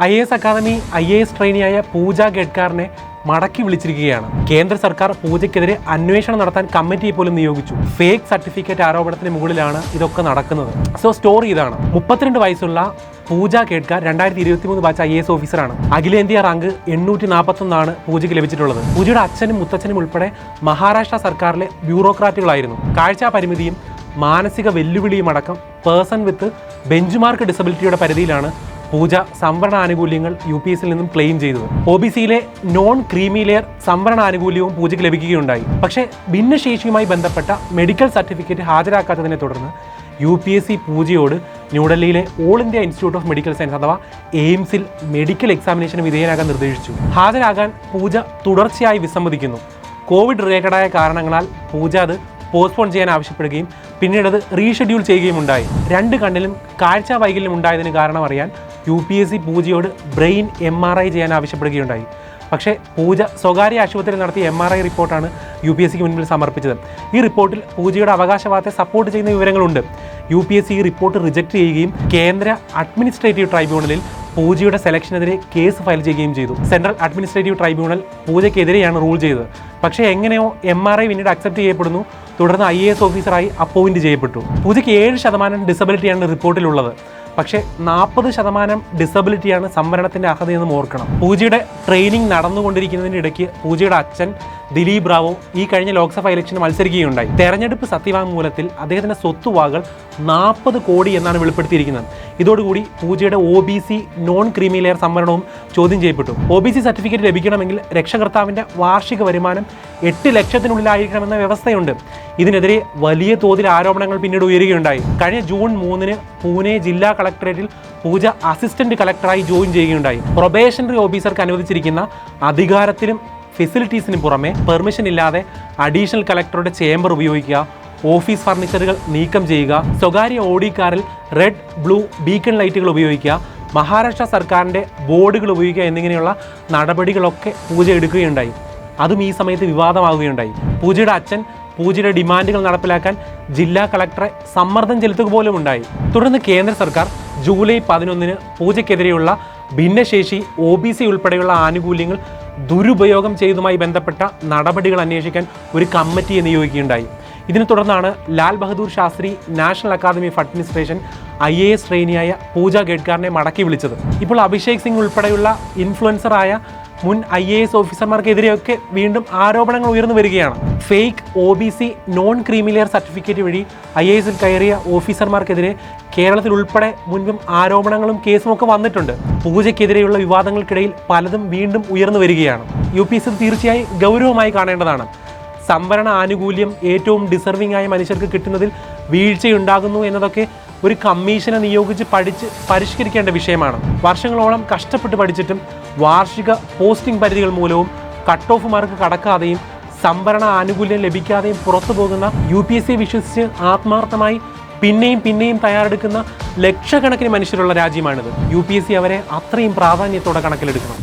IAS academy IAS ട്രെയിനിയായ പൂജ ഗഡ്കാറിനെ മടക്കി വിളിച്ചിരിക്കുകയാണ്. കേന്ദ്ര സർക്കാർ പൂജയ്ക്കെതിരെ അന്വേഷണം നടത്താൻ കമ്മിറ്റിയെ പോലും നിയോഗിച്ചു. ഫേക്ക് സർട്ടിഫിക്കറ്റ് ആരോപണത്തിന് മുകളിലാണ് ഇതൊക്കെ നടക്കുന്നത്. സ്റ്റോറി ഇതാണ്. 32 വയസ്സുള്ള പൂജ ഗഡ്കാർ 2023 ബാച്ച് IAS ഓഫീസറാണ്. അഖിലേന്ത്യാ റാങ്ക് 841 പൂജയ്ക്ക് ലഭിച്ചിട്ടുള്ളത്. പൂജയുടെ അച്ഛനും മുത്തച്ഛനും ഉൾപ്പെടെ മഹാരാഷ്ട്ര സർക്കാരിലെ ബ്യൂറോക്രാറ്റുകളായിരുന്നു. കാഴ്ചാ പരിമിതിയും മാനസിക വെല്ലുവിളിയും അടക്കം പേഴ്സൺ വിത്ത് ബെഞ്ച്മാർക്ക് ഡിസബിലിറ്റിയുടെ പരിധിയിലാണ് പൂജ സംവരണ ആനുകൂല്യങ്ങൾ UPSൽ നിന്നും ക്ലെയിം ചെയ്തത്. OBCയിലെ നോൺ ക്രീമി ലെയർ സംവരണ ആനുകൂല്യവും പൂജയ്ക്ക് ലഭിക്കുകയുണ്ടായി. പക്ഷേ ഭിന്നശേഷിയുമായി ബന്ധപ്പെട്ട മെഡിക്കൽ സർട്ടിഫിക്കറ്റ് ഹാജരാക്കാത്തതിനെ തുടർന്ന് UPSC പൂജയോട് ന്യൂഡൽഹിയിലെ all India institute of medical science അഥവാ എയിംസിൽ മെഡിക്കൽ എക്സാമിനേഷന് വിധേയനാകാൻ നിർദ്ദേശിച്ചു. ഹാജരാകാൻ പൂജ തുടർച്ചയായി വിസമ്മതിക്കുന്നു. കോവിഡ് റിലേറ്റഡായ കാരണങ്ങളാൽ പൂജ അത് പോസ്റ്റ്പോൺ ചെയ്യാൻ ആവശ്യപ്പെടുകയും പിന്നീട് അത് റീഷെഡ്യൂൾ ചെയ്യുകയും ഉണ്ടായി. 2 കണ്ണിലും കാഴ്ച വൈകല്യം ഉണ്ടായതിന് കാരണം അറിയാൻ UPSC പൂജയോട് ബ്രെയിൻ MRI ചെയ്യാൻ ആവശ്യപ്പെടുകയുണ്ടായി. പക്ഷേ പൂജ സ്വകാര്യ ആശുപത്രിയിൽ നടത്തിയ MRI റിപ്പോർട്ടാണ് UPSCക്ക് മുൻപിൽ സമർപ്പിച്ചത്. ഈ റിപ്പോർട്ടിൽ പൂജയുടെ അവകാശവാദത്തെ സപ്പോർട്ട് ചെയ്യുന്ന വിവരങ്ങളുണ്ട്. UPSC ഈ റിപ്പോർട്ട് റിജക്റ്റ് ചെയ്യുകയും കേന്ദ്ര അഡ്മിനിസ്ട്രേറ്റീവ് ട്രൈബ്യൂണലിൽ പൂജയുടെ സെലക്ഷനെതിരെ കേസ് ഫയൽ ചെയ്യുകയും ചെയ്തു. സെൻട്രൽ അഡ്മിനിസ്ട്രേറ്റീവ് ട്രൈബ്യൂണൽ പൂജയ്ക്കെതിരെയാണ് റൂൾ ചെയ്തത്. പക്ഷേ എങ്ങനെയോ MRI പിന്നീട് അക്സെപ്റ്റ് ചെയ്യപ്പെടുന്നു. തുടർന്ന് IAS ഓഫീസറായി അപ്പോയിന്റ് ചെയ്യപ്പെട്ടു. പൂജയ്ക്ക് 7% ഡിസബിലിറ്റിയാണ് റിപ്പോർട്ടിലുള്ളത്. പക്ഷേ 40% ഡിസബിലിറ്റിയാണ് സംവരണത്തിൻ്റെ അർഹതയെന്നും ഓർക്കണം. പൂജയുടെ ട്രെയിനിങ് നടന്നുകൊണ്ടിരിക്കുന്നതിൻ്റെ ഇടയ്ക്ക് പൂജയുടെ അച്ഛൻ ദിലീപ് റാവു ഈ കഴിഞ്ഞ ലോക്സഭ ഇലക്ഷന് മത്സരിക്കുകയുണ്ടായി. തെരഞ്ഞെടുപ്പ് സത്യവാങ്മൂലത്തിൽ അദ്ദേഹത്തിൻ്റെ സ്വത്തുവകകൾ 40 കോടി എന്നാണ് വെളിപ്പെടുത്തിയിരിക്കുന്നത്. ഇതോടുകൂടി പൂജയുടെ OBC നോൺ ക്രീമി ലെയർ സംവരണവും ചോദ്യം ചെയ്യപ്പെട്ടു. OBC സർട്ടിഫിക്കറ്റ് ലഭിക്കണമെങ്കിൽ രക്ഷകർത്താവിൻ്റെ വാർഷിക വരുമാനം 8 ലക്ഷത്തിനുള്ളിലായിരിക്കണമെന്ന വ്യവസ്ഥയുണ്ട്. ഇതിനെതിരെ വലിയ തോതിൽ ആരോപണങ്ങൾ പിന്നീട് ഉയരുകയുണ്ടായി. കഴിഞ്ഞ ജൂൺ 3 പൂനെ ജില്ലാ കളക്ടറേറ്റിൽ പൂജ അസിസ്റ്റന്റ് കളക്ടറായി ജോയിൻ ചെയ്യുകയുണ്ടായി. പ്രൊബേഷണറി ഓഫീസർക്ക് അനുവദിച്ചിരിക്കുന്ന അധികാരത്തിനും ഫെസിലിറ്റീസിനും പുറമെ പെർമിഷൻ ഇല്ലാതെ അഡീഷണൽ കളക്ടറുടെ ചേംബർ ഉപയോഗിക്കുക, ഓഫീസ് ഫർണിച്ചറുകൾ നീക്കം ചെയ്യുക, സ്വകാര്യ ഓഡി കാറിൽ റെഡ് ബ്ലൂ ബീക്കൺ ലൈറ്റുകൾ ഉപയോഗിക്കുക, മഹാരാഷ്ട്ര സർക്കാരിൻ്റെ ബോർഡുകൾ ഉപയോഗിക്കുക എന്നിങ്ങനെയുള്ള നടപടികളൊക്കെ പൂജ എടുക്കുകയുണ്ടായി. അതും ഈ സമയത്ത് വിവാദമാവുകയുണ്ടായി. പൂജയുടെ അച്ഛൻ പൂജയുടെ ഡിമാൻഡുകൾ നടപ്പിലാക്കാൻ ജില്ലാ കളക്ടറെ സമ്മർദ്ദം ചെലുത്തുക പോലും ഉണ്ടായി. തുടർന്ന് കേന്ദ്ര സർക്കാർ ജൂലൈ 11 പൂജയ്ക്കെതിരെയുള്ള ഭിന്നശേഷി OBC ഉൾപ്പെടെയുള്ള ആനുകൂല്യങ്ങൾ ദുരുപയോഗം ചെയ്തതുമായി ബന്ധപ്പെട്ട നടപടികൾ അന്വേഷിക്കാൻ ഒരു കമ്മിറ്റിയെ നിയോഗിക്കുകയുണ്ടായി. ഇതിനെ തുടർന്നാണ് Lal Bahadur Shastri national academy of administration IAS ട്രെയിനിയായ പൂജ ഗഡ്കാറിനെ മടക്കി വിളിച്ചത്. ഇപ്പോൾ അഭിഷേക് സിംഗ് ഉൾപ്പെടെയുള്ള ഇൻഫ്ലുവൻസറായ മുൻ IAS ഓഫീസർമാർക്കെതിരെയൊക്കെ വീണ്ടും ആരോപണങ്ങൾ ഉയർന്നു വരികയാണ്. Fake OBC non creamy layer certificate വഴി IASൽ കയറിയ ഓഫീസർമാർക്കെതിരെ കേരളത്തിൽ ഉൾപ്പെടെ മുൻപും ആരോപണങ്ങളും കേസും ഒക്കെ വന്നിട്ടുണ്ട്. പൂജയ്ക്കെതിരെയുള്ള വിവാദങ്ങൾക്കിടയിൽ പലതും വീണ്ടും ഉയർന്നു വരികയാണ്. UPSC തീർച്ചയായും ഗൗരവമായി കാണേണ്ടതാണ്. സംവരണ ആനുകൂല്യം ഏറ്റവും ഡിസർവിംഗ് ആയ മനുഷ്യർക്ക് കിട്ടുന്നതിൽ വീഴ്ചയുണ്ടാകുന്നു എന്നതൊക്കെ ഒരു കമ്മീഷനെ നിയോഗിച്ച് പഠിച്ച് പരിഷ്കരിക്കേണ്ട വിഷയമാണ്. വർഷങ്ങളോളം കഷ്ടപ്പെട്ട് പഠിച്ചിട്ടും വാർഷിക പോസ്റ്റിംഗ് പരിധികൾ മൂലവും കട്ട് ഓഫ് മാർക്ക് കടക്കാതെയും സംവരണ ആനുകൂല്യം ലഭിക്കാതെയും പുറത്തു പോകുന്ന UPSC വിശ്വസിച്ച് ആത്മാർത്ഥമായി പിന്നെയും തയ്യാറെടുക്കുന്ന ലക്ഷക്കണക്കിന് മനുഷ്യരുള്ള രാജ്യമാണിത്. UPSC അവരെ അത്രയും പ്രാധാന്യത്തോടെ കണക്കിലെടുക്കണം.